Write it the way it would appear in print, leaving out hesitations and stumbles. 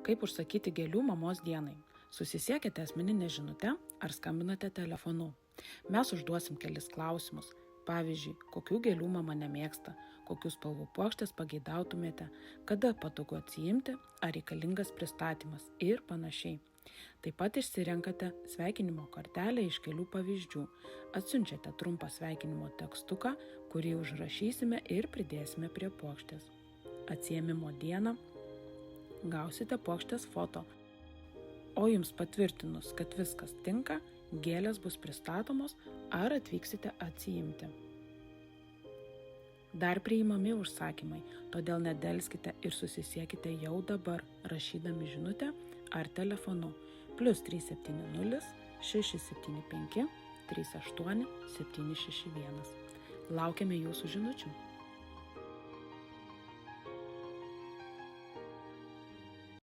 Kaip užsakyti gėlių mamos dienai? Susisiekite asmeninę žinutę ar skambinate telefonu. Mes užduosim kelis klausimus. Pavyzdžiui, kokių gėlių mama nemėgsta, kokių spalvų puokštės pageidautumėte, kada patogu atsiimti, ar reikalingas pristatymas ir panašiai. Taip pat išsirenkate sveikinimo kortelę iš kelių pavyzdžių. Atsiunčiate trumpą sveikinimo tekstuką, kurį užrašysime ir pridėsime prie puokštės. Atsiėmimo dieną gausite puokštės foto, o jums patvirtinus, kad viskas tinka, gėlės bus pristatomos ar atvyksite atsiimti. Dar priimami užsakymai, todėl nedelskite ir susisiekite jau dabar, rašydami žinutę ar telefonu +370 675 38 761. Laukiame jūsų žinučių.